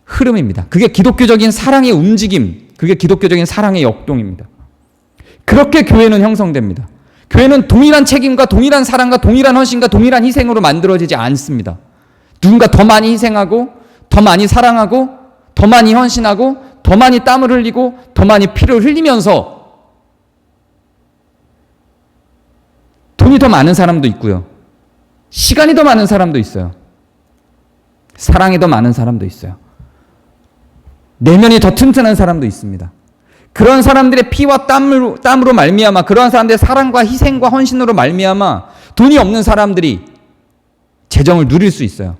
흐름입니다. 그게 기독교적인 사랑의 움직임, 그게 기독교적인 사랑의 역동입니다. 그렇게 교회는 형성됩니다. 교회는 동일한 책임과 동일한 사랑과 동일한 헌신과 동일한 희생으로 만들어지지 않습니다. 누군가 더 많이 희생하고 더 많이 사랑하고 더 많이 헌신하고 더 많이 땀을 흘리고 더 많이 피를 흘리면서 돈이 더 많은 사람도 있고요. 시간이 더 많은 사람도 있어요. 사랑이 더 많은 사람도 있어요. 내면이 더 튼튼한 사람도 있습니다. 그런 사람들의 피와 땀으로 말미암아, 그런 사람들의 사랑과 희생과 헌신으로 말미암아 돈이 없는 사람들이 재정을 누릴 수 있어요.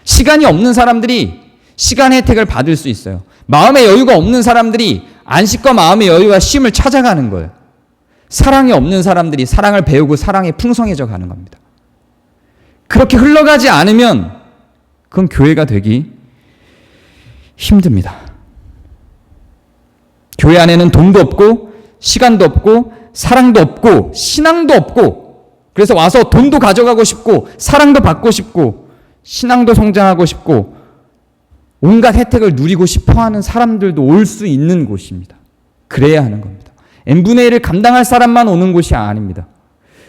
시간이 없는 사람들이 시간의 혜택을 받을 수 있어요. 마음의 여유가 없는 사람들이 안식과 마음의 여유와 쉼을 찾아가는 거예요. 사랑이 없는 사람들이 사랑을 배우고 사랑이 풍성해져 가는 겁니다. 그렇게 흘러가지 않으면 그건 교회가 되기 힘듭니다. 교회 안에는 돈도 없고 시간도 없고 사랑도 없고 신앙도 없고, 그래서 와서 돈도 가져가고 싶고 사랑도 받고 싶고 신앙도 성장하고 싶고 온갖 혜택을 누리고 싶어하는 사람들도 올 수 있는 곳입니다. 그래야 하는 겁니다. n분의 1을 감당할 사람만 오는 곳이 아닙니다.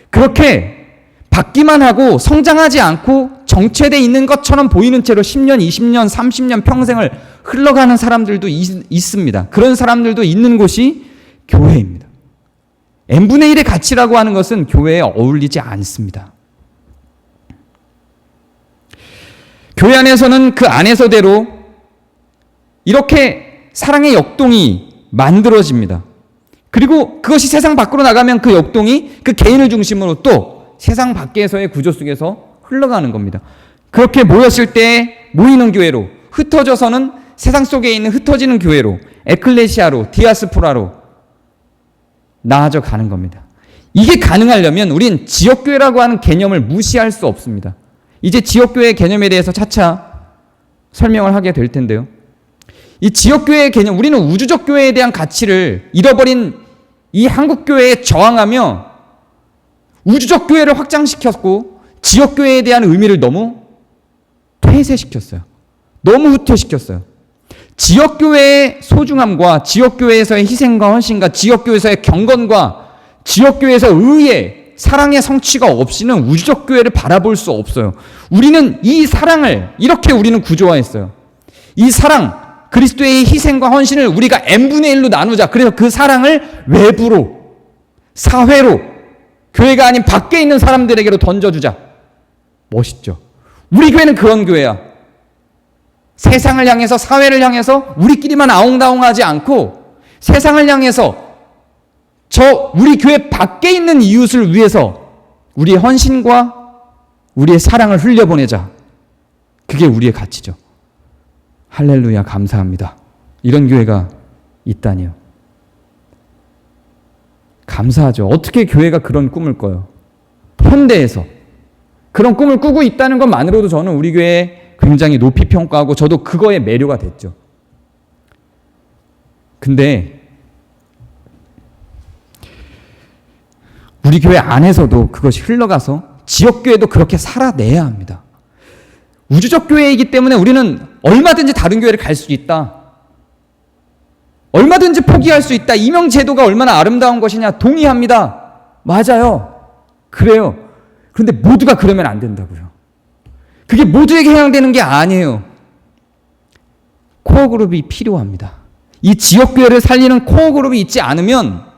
그렇게 받기만 하고 성장하지 않고 정체되어 있는 것처럼 보이는 채로 10년, 20년, 30년 평생을 흘러가는 사람들도 있습니다. 그런 사람들도 있는 곳이 교회입니다. n분의 1의 가치라고 하는 것은 교회에 어울리지 않습니다. 교회 안에서는 그 안에서대로 이렇게 사랑의 역동이 만들어집니다. 그리고 그것이 세상 밖으로 나가면 그 역동이 그 개인을 중심으로 또 세상 밖에서의 구조 속에서 흘러가는 겁니다. 그렇게 모였을 때 모이는 교회로, 흩어져서는 세상 속에 있는 흩어지는 교회로, 에클레시아로, 디아스포라로 나아져 가는 겁니다. 이게 가능하려면 우린 지역교회라고 하는 개념을 무시할 수 없습니다. 이제 지역교회 개념에 대해서 차차 설명을 하게 될 텐데요. 이 지역교회의 개념, 우리는 우주적 교회에 대한 가치를 잃어버린 이 한국교회에 저항하며 우주적 교회를 확장시켰고 지역교회에 대한 의미를 너무 폐쇄시켰어요. 너무 후퇴시켰어요. 지역교회의 소중함과 지역교회에서의 희생과 헌신과 지역교회에서의 경건과 지역교회에서 의의 사랑의 성취가 없이는 우주적 교회를 바라볼 수 없어요. 우리는 이 사랑을 이렇게 우리는 구조화했어요. 이 사랑, 그리스도의 희생과 헌신을 우리가 n분의 1로 나누자. 그래서 그 사랑을 외부로, 사회로, 교회가 아닌 밖에 있는 사람들에게로 던져주자. 멋있죠? 우리 교회는 그런 교회야. 세상을 향해서, 사회를 향해서 우리끼리만 아웅다웅하지 않고 세상을 향해서 우리 교회 밖에 있는 이웃을 위해서 우리의 헌신과 우리의 사랑을 흘려보내자. 그게 우리의 가치죠. 할렐루야, 감사합니다. 이런 교회가 있다니요. 감사하죠. 어떻게 교회가 그런 꿈을 꿔요? 현대에서 그런 꿈을 꾸고 있다는 것만으로도 저는 우리 교회 굉장히 높이 평가하고 저도 그거에 매료가 됐죠. 근데 우리 교회 안에서도 그것이 흘러가서 지역교회도 그렇게 살아내야 합니다. 우주적 교회이기 때문에 우리는 얼마든지 다른 교회를 갈 수 있다. 얼마든지 포기할 수 있다. 이명제도가 얼마나 아름다운 것이냐. 동의합니다. 맞아요. 그래요. 그런데 모두가 그러면 안 된다고요. 그게 모두에게 해당되는 게 아니에요. 코어 그룹이 필요합니다. 이 지역교회를 살리는 코어 그룹이 있지 않으면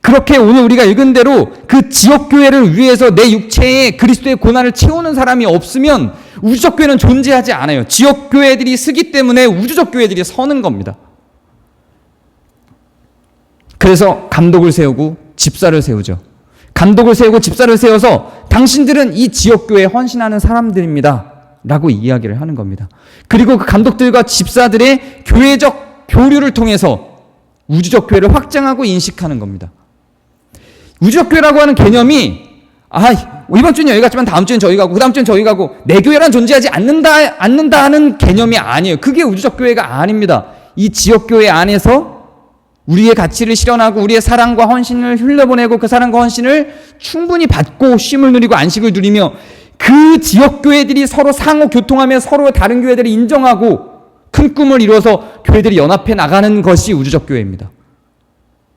그렇게 오늘 우리가 읽은 대로 그 지역교회를 위해서 내 육체에 그리스도의 고난을 채우는 사람이 없으면 우주적 교회는 존재하지 않아요. 지역교회들이 쓰기 때문에 우주적 교회들이 서는 겁니다. 그래서 감독을 세우고 집사를 세우죠. 감독을 세우고 집사를 세워서 당신들은 이 지역교회에 헌신하는 사람들입니다. 라고 이야기를 하는 겁니다. 그리고 그 감독들과 집사들의 교회적 교류를 통해서 우주적 교회를 확장하고 인식하는 겁니다. 우주적 교회라고 하는 개념이 이번 주는 여기 갔지만 다음 주는 저기 가고 그 다음 주는 저기 가고 내 교회란 존재하지 않는다 하는 개념이 아니에요. 그게 우주적 교회가 아닙니다. 이 지역 교회 안에서 우리의 가치를 실현하고 우리의 사랑과 헌신을 흘려보내고 그 사랑과 헌신을 충분히 받고 쉼을 누리고 안식을 누리며 그 지역 교회들이 서로 상호 교통하며 서로 다른 교회들을 인정하고 큰 꿈을 이루어서 교회들이 연합해 나가는 것이 우주적 교회입니다.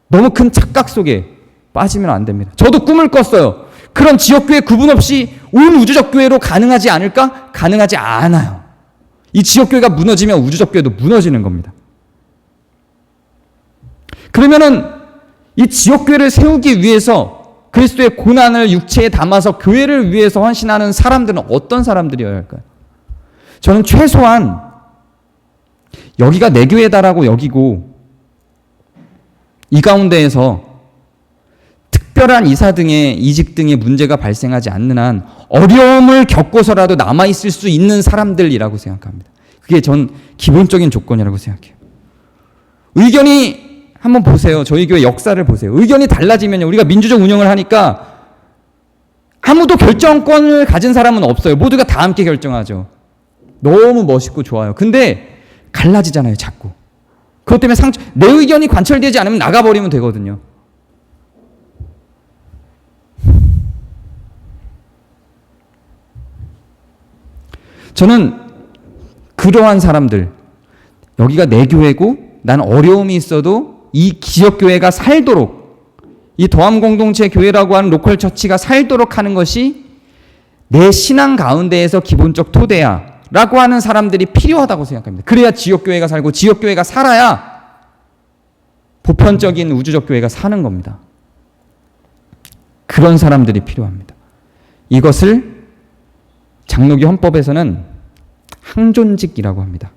너무 큰 착각 속에 빠지면 안 됩니다. 저도 꿈을 꿨어요. 그런 지역교회 구분 없이 온 우주적 교회로 가능하지 않을까? 가능하지 않아요. 이 지역교회가 무너지면 우주적 교회도 무너지는 겁니다. 그러면은 이 지역교회를 세우기 위해서 그리스도의 고난을 육체에 담아서 교회를 위해서 헌신하는 사람들은 어떤 사람들이어야 할까요? 저는 최소한 여기가 내 교회다라고 여기고 이 가운데에서 특별한 이사 등의 이직 등의 문제가 발생하지 않는 한 어려움을 겪고서라도 남아있을 수 있는 사람들이라고 생각합니다. 그게 전 기본적인 조건이라고 생각해요. 의견이 한번 보세요. 저희 교회 역사를 보세요. 의견이 달라지면요. 우리가 민주적 운영을 하니까 아무도 결정권을 가진 사람은 없어요. 모두가 다 함께 결정하죠. 너무 멋있고 좋아요. 근데 갈라지잖아요. 자꾸. 그것 때문에 내 의견이 관철되지 않으면 나가버리면 되거든요. 저는 그러한 사람들, 여기가 내 교회고 난 어려움이 있어도 이 지역교회가 살도록, 이 도함공동체 교회라고 하는 로컬 처치가 살도록 하는 것이 내 신앙 가운데에서 기본적 토대야 라고 하는 사람들이 필요하다고 생각합니다. 그래야 지역교회가 살고 지역교회가 살아야 보편적인 우주적 교회가 사는 겁니다. 그런 사람들이 필요합니다. 이것을 장로교 헌법에서는 항존직이라고 합니다.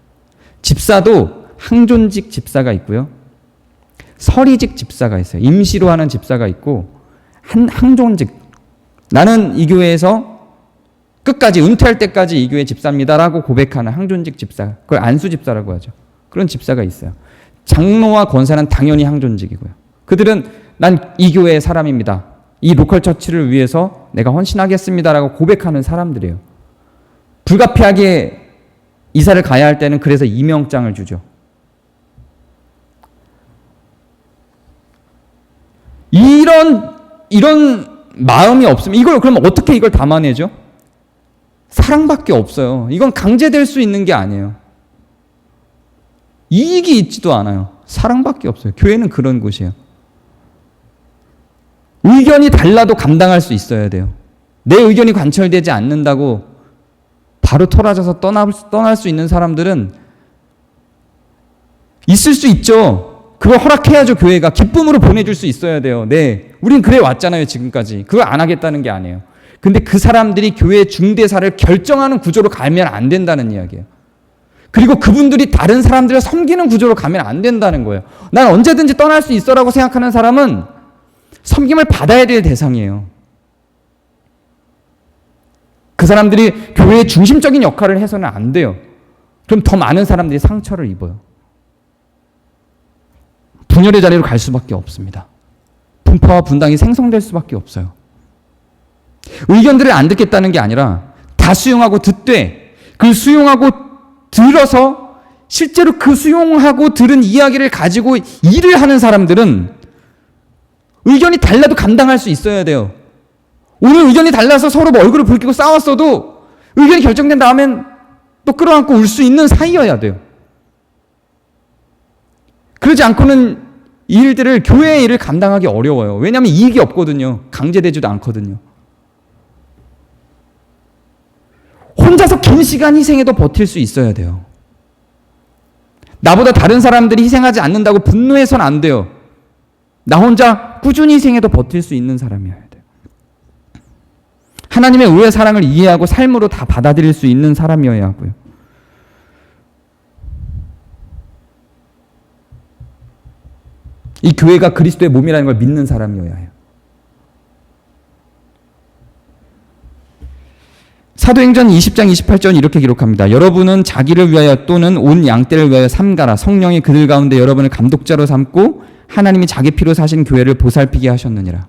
집사도 항존직 집사가 있고요. 서리직 집사가 있어요. 임시로 하는 집사가 있고 항존직. 나는 이 교회에서 끝까지 은퇴할 때까지 이 교회 집사입니다라고 고백하는 항존직 집사. 그걸 안수 집사라고 하죠. 그런 집사가 있어요. 장로와 권사는 당연히 항존직이고요. 그들은 난 이 교회의 사람입니다. 이 로컬 처치를 위해서 내가 헌신하겠습니다라고 고백하는 사람들이에요. 불가피하게 이사를 가야 할 때는 그래서 임명장을 주죠. 이런 마음이 없으면 이걸 그럼 어떻게 이걸 담아내죠? 사랑밖에 없어요. 이건 강제될 수 있는 게 아니에요. 이익이 있지도 않아요. 사랑밖에 없어요. 교회는 그런 곳이에요. 의견이 달라도 감당할 수 있어야 돼요. 내 의견이 관철되지 않는다고 바로 토라져서 떠날 수 있는 사람들은 있을 수 있죠. 그걸 허락해야죠. 교회가 기쁨으로 보내줄 수 있어야 돼요. 네, 우린 그래 왔잖아요. 지금까지. 그걸 안 하겠다는 게 아니에요. 근데 그 사람들이 교회 중대사를 결정하는 구조로 가면 안 된다는 이야기예요. 그리고 그분들이 다른 사람들을 섬기는 구조로 가면 안 된다는 거예요. 난 언제든지 떠날 수 있어라고 생각하는 사람은 섬김을 받아야 될 대상이에요. 그 사람들이 교회의 중심적인 역할을 해서는 안 돼요. 그럼 더 많은 사람들이 상처를 입어요. 분열의 자리로 갈 수밖에 없습니다. 분파와 분당이 생성될 수밖에 없어요. 의견들을 안 듣겠다는 게 아니라 다 수용하고 듣되 그 수용하고 들어서 실제로 그 수용하고 들은 이야기를 가지고 일을 하는 사람들은 의견이 달라도 감당할 수 있어야 돼요. 오늘 의견이 달라서 서로 얼굴을 붉히고 싸웠어도 의견이 결정된 다음엔 또 끌어안고 울 수 있는 사이여야 돼요. 그러지 않고는 이 일들을, 교회의 일을 감당하기 어려워요. 왜냐하면 이익이 없거든요. 강제되지도 않거든요. 혼자서 긴 시간 희생해도 버틸 수 있어야 돼요. 나보다 다른 사람들이 희생하지 않는다고 분노해서는 안 돼요. 나 혼자 꾸준히 희생해도 버틸 수 있는 사람이어야 돼요. 하나님의 의의 사랑을 이해하고 삶으로 다 받아들일 수 있는 사람이어야 하고요. 이 교회가 그리스도의 몸이라는 걸 믿는 사람이어야 해요. 사도행전 20장 28절 이렇게 기록합니다. 여러분은 자기를 위하여 또는 온 양떼를 위하여 삼가라. 성령이 그들 가운데 여러분을 감독자로 삼고 하나님이 자기 피로 사신 교회를 보살피게 하셨느니라.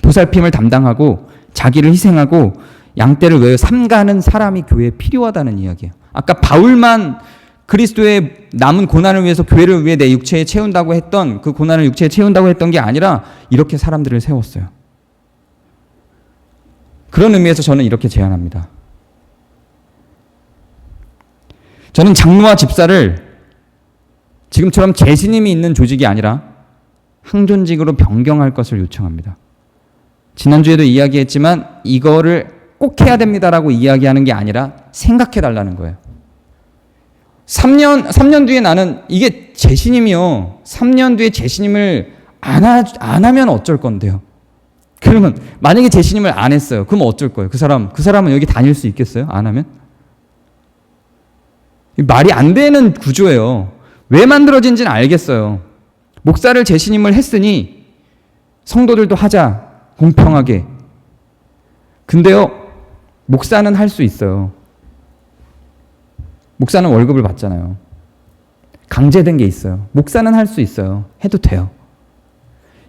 보살핌을 담당하고 자기를 희생하고 양떼를 위하여 삼가는 사람이 교회에 필요하다는 이야기예요. 아까 바울만 그리스도의 남은 고난을 위해서 교회를 위해 내 육체에 채운다고 했던, 그 고난을 육체에 채운다고 했던 게 아니라 이렇게 사람들을 세웠어요. 그런 의미에서 저는 이렇게 제안합니다. 저는 장로와 집사를 지금처럼 재신임이 있는 조직이 아니라 항존직으로 변경할 것을 요청합니다. 지난주에도 이야기했지만 이거를 꼭 해야 됩니다라고 이야기하는 게 아니라 생각해 달라는 거예요. 3년 뒤에 나는 이게 재신임이요. 3년 뒤에 재신임을 안 하면 어쩔 건데요. 그러면 만약에 재신임을 안 했어요. 그럼 어쩔 거예요? 그 사람은 여기 다닐 수 있겠어요? 안 하면? 말이 안 되는 구조예요. 왜 만들어진지는 알겠어요. 목사를 재신임을 했으니 성도들도 하자. 공평하게. 근데요, 목사는 할 수 있어요. 목사는 월급을 받잖아요. 강제된 게 있어요. 목사는 할 수 있어요. 해도 돼요.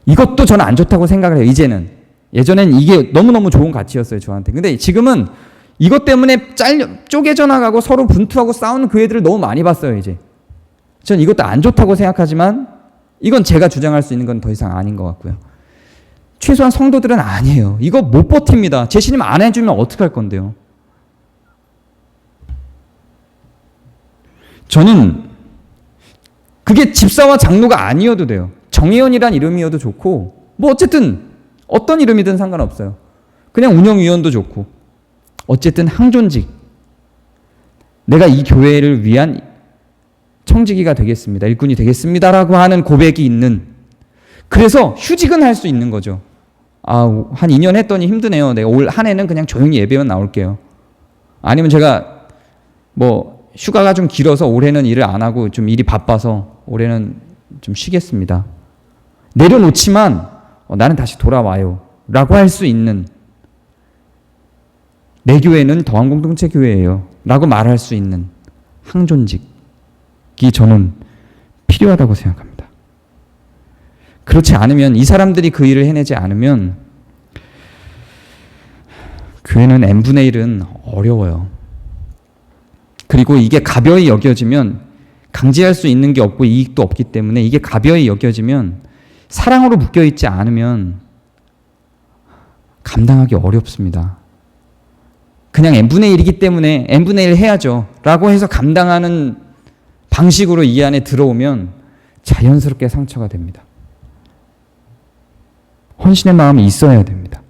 이것도 저는 안 좋다고 생각을 해요. 이제는. 예전엔 이게 너무너무 좋은 가치였어요, 저한테. 근데 지금은 이것 때문에 쪼개져 나가고 서로 분투하고 싸우는 교회들을 너무 많이 봤어요, 이제. 전 이것도 안 좋다고 생각하지만 이건 제가 주장할 수 있는 건 더 이상 아닌 것 같고요. 최소한 성도들은 아니에요. 이거 못 버팁니다. 재신임 안 해주면 어떡할 건데요. 저는 그게 집사와 장로가 아니어도 돼요. 정혜연이란 이름이어도 좋고 뭐 어쨌든 어떤 이름이든 상관없어요. 그냥 운영위원도 좋고 어쨌든 항존직. 내가 이 교회를 위한 청지기가 되겠습니다. 일꾼이 되겠습니다라고 하는 고백이 있는, 그래서 휴직은 할 수 있는 거죠. 한 2년 했더니 힘드네요. 내가 올 한 해는 그냥 조용히 예배만 나올게요. 아니면 제가 뭐 휴가가 좀 길어서 올해는 일을 안 하고 좀 일이 바빠서 올해는 좀 쉬겠습니다. 내려놓지만 나는 다시 돌아와요 라고 할 수 있는, 내 교회는 더한 공동체 교회예요 라고 말할 수 있는 항존직이 저는 필요하다고 생각합니다. 그렇지 않으면, 이 사람들이 그 일을 해내지 않으면 교회는 n분의 1은 어려워요. 그리고 이게 가벼이 여겨지면 강제할 수 있는 게 없고 이익도 없기 때문에 이게 가벼이 여겨지면, 사랑으로 묶여있지 않으면 감당하기 어렵습니다. 그냥 n분의 1이기 때문에 n분의 1 해야죠 라고 해서 감당하는 방식으로 이 안에 들어오면 자연스럽게 상처가 됩니다. 헌신의 마음이 있어야 됩니다.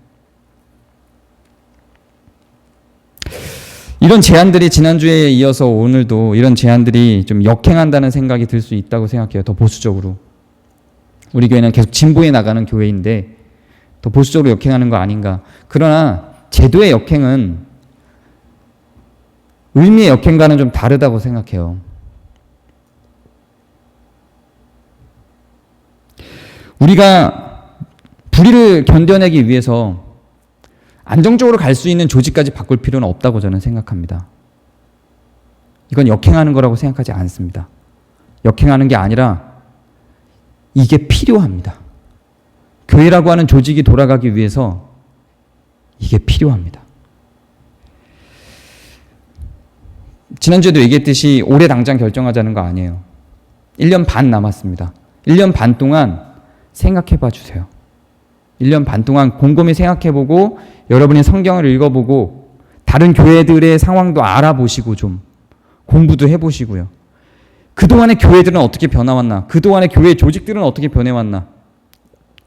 이런 제안들이 지난주에 이어서 오늘도 이런 제안들이 좀 역행한다는 생각이 들 수 있다고 생각해요. 더 보수적으로. 우리 교회는 계속 진보해 나가는 교회인데 더 보수적으로 역행하는 거 아닌가. 그러나 제도의 역행은 의미의 역행과는 좀 다르다고 생각해요. 우리가 불의를 견뎌내기 위해서 안정적으로 갈 수 있는 조직까지 바꿀 필요는 없다고 저는 생각합니다. 이건 역행하는 거라고 생각하지 않습니다. 역행하는 게 아니라 이게 필요합니다. 교회라고 하는 조직이 돌아가기 위해서 이게 필요합니다. 지난주에도 얘기했듯이 올해 당장 결정하자는 거 아니에요. 1년 반 남았습니다. 1년 반 동안 생각해 봐 주세요. 1년 반 동안 곰곰이 생각해 보고 여러분이 성경을 읽어보고 다른 교회들의 상황도 알아보시고 좀 공부도 해보시고요. 그동안의 교회들은 어떻게 변해왔나? 그동안의 교회 조직들은 어떻게 변해왔나?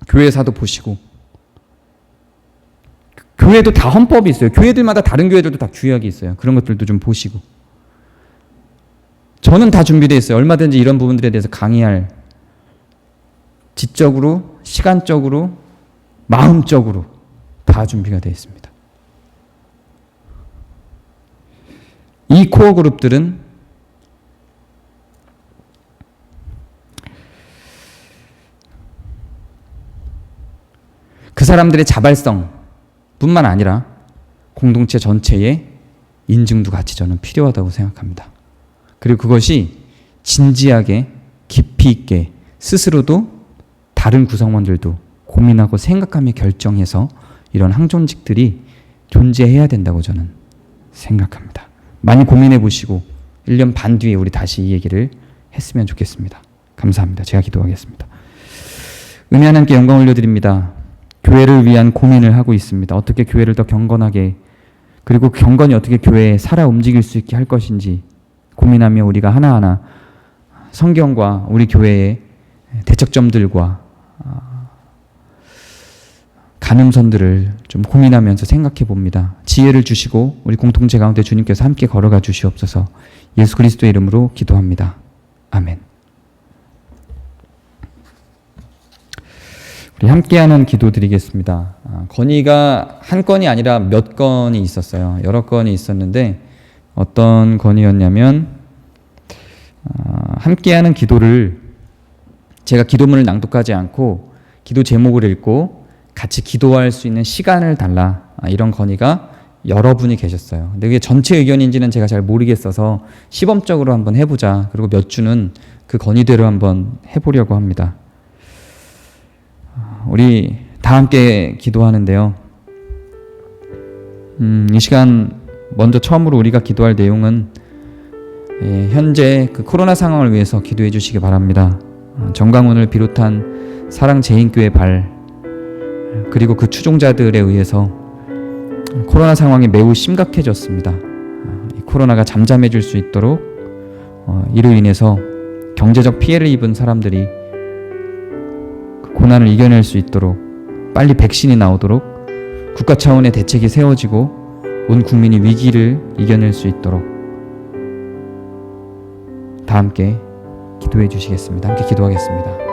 교회사도 보시고 교회도 다 헌법이 있어요. 교회들마다 다른 교회들도 다 규약이 있어요. 그런 것들도 좀 보시고 저는 다 준비되어 있어요. 얼마든지 이런 부분들에 대해서 강의할 지적으로, 시간적으로, 마음적으로 다 준비가 되어 있습니다. 이 코어 그룹들은 그 사람들의 자발성 뿐만 아니라 공동체 전체의 인증도 같이 저는 필요하다고 생각합니다. 그리고 그것이 진지하게 깊이 있게 스스로도 다른 구성원들도 고민하고 생각하며 결정해서 이런 항존직들이 존재해야 된다고 저는 생각합니다. 많이 고민해 보시고 1년 반 뒤에 우리 다시 이 얘기를 했으면 좋겠습니다. 감사합니다. 제가 기도하겠습니다. 은혜 하나님께 영광 올려드립니다. 교회를 위한 고민을 하고 있습니다. 어떻게 교회를 더 경건하게 그리고 그 경건이 어떻게 교회에 살아 움직일 수 있게 할 것인지 고민하며 우리가 하나하나 성경과 우리 교회의 대척점들과 가늠선들을 좀 고민하면서 생각해 봅니다. 지혜를 주시고 우리 공동체 가운데 주님께서 함께 걸어가 주시옵소서. 예수 그리스도의 이름으로 기도합니다. 아멘. 우리 함께하는 기도 드리겠습니다. 건의가 한 건이 아니라 몇 건이 있었어요. 여러 건이 있었는데 어떤 건의였냐면 함께하는 기도를 제가 기도문을 낭독하지 않고 기도 제목을 읽고 같이 기도할 수 있는 시간을 달라 이런 건의가 여러분이 계셨어요. 근데 이게 전체 의견인지는 제가 잘 모르겠어서 시범적으로 한번 해보자. 그리고 몇 주는 그 건의대로 한번 해보려고 합니다. 우리 다 함께 기도하는데요. 이 시간 먼저 처음으로 우리가 기도할 내용은 현재 그 코로나 상황을 위해서 기도해 주시기 바랍니다. 정강훈을 비롯한 사랑제인교회 그리고 그 추종자들에 의해서 코로나 상황이 매우 심각해졌습니다. 이 코로나가 잠잠해질 수 있도록 이로 인해서 경제적 피해를 입은 사람들이 그 고난을 이겨낼 수 있도록 빨리 백신이 나오도록 국가 차원의 대책이 세워지고 온 국민이 위기를 이겨낼 수 있도록 다 함께 기도해 주시겠습니다. 함께 기도하겠습니다.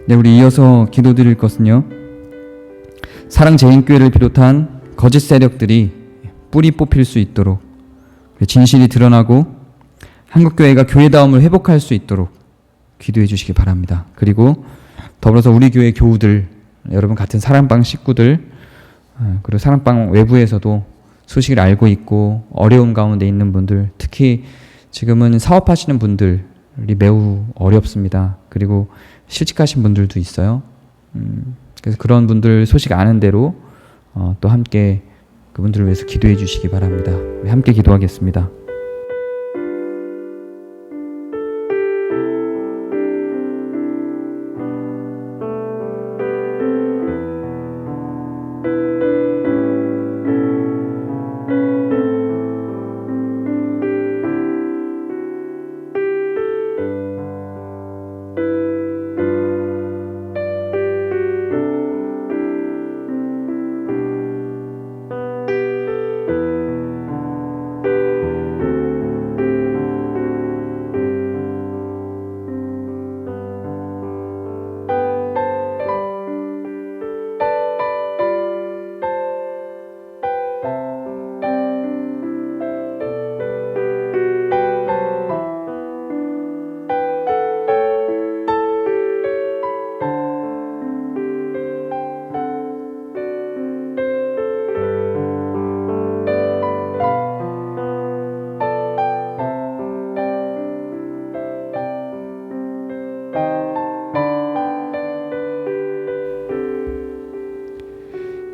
네, 우리 이어서 기도드릴 것은요, 사랑제인교회를 비롯한 거짓 세력들이 뿌리 뽑힐 수 있도록, 진실이 드러나고 한국교회가 교회다움을 회복할 수 있도록 기도해 주시기 바랍니다. 그리고 더불어서 우리 교회 교우들, 여러분 같은 사랑방 식구들, 그리고 사랑방 외부에서도 소식을 알고 있고 어려움 가운데 있는 분들, 특히 지금은 사업하시는 분들이 매우 어렵습니다. 그리고 실직하신 분들도 있어요. 그래서 그런 분들 소식 아는 대로 또 함께 그분들을 위해서 기도해 주시기 바랍니다. 우리 함께 기도하겠습니다.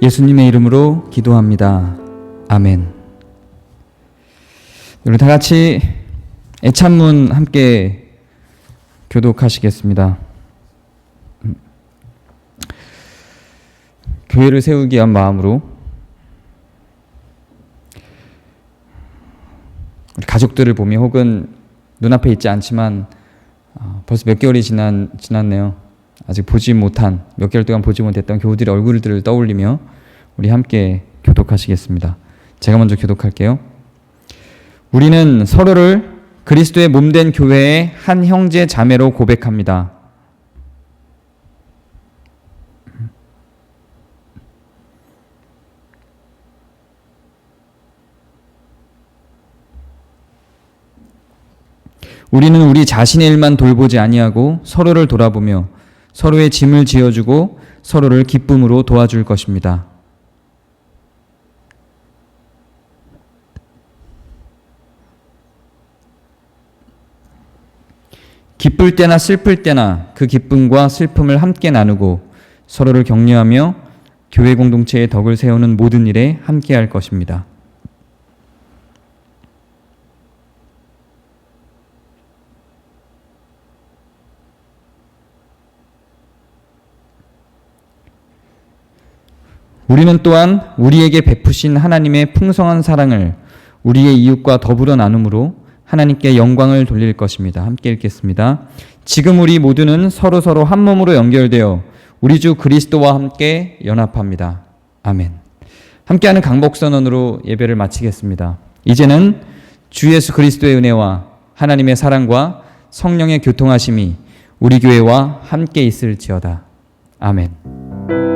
예수님의 이름으로 기도합니다. 아멘. 우리 다 같이 애찬문 함께 교독하시겠습니다. 교회를 세우기 위한 마음으로 우리 가족들을 보며, 혹은 눈앞에 있지 않지만 벌써 몇 개월이 지났네요. 아직 보지 못한, 몇 개월 동안 보지 못했던 교우들의 얼굴들을 떠올리며 우리 함께 교독하시겠습니다. 제가 먼저 교독할게요. 우리는 서로를 그리스도의 몸된 교회의 한 형제 자매로 고백합니다. 우리는 우리 자신의 일만 돌보지 아니하고 서로를 돌아보며 서로의 짐을 지어주고 서로를 기쁨으로 도와줄 것입니다. 기쁠 때나 슬플 때나 그 기쁨과 슬픔을 함께 나누고 서로를 격려하며 교회 공동체의 덕을 세우는 모든 일에 함께할 것입니다. 우리는 또한 우리에게 베푸신 하나님의 풍성한 사랑을 우리의 이웃과 더불어 나눔으로 하나님께 영광을 돌릴 것입니다. 함께 읽겠습니다. 지금 우리 모두는 서로서로 한 몸으로 연결되어 우리 주 그리스도와 함께 연합합니다. 아멘. 함께하는 강복선언으로 예배를 마치겠습니다. 이제는 주 예수 그리스도의 은혜와 하나님의 사랑과 성령의 교통하심이 우리 교회와 함께 있을지어다. 아멘.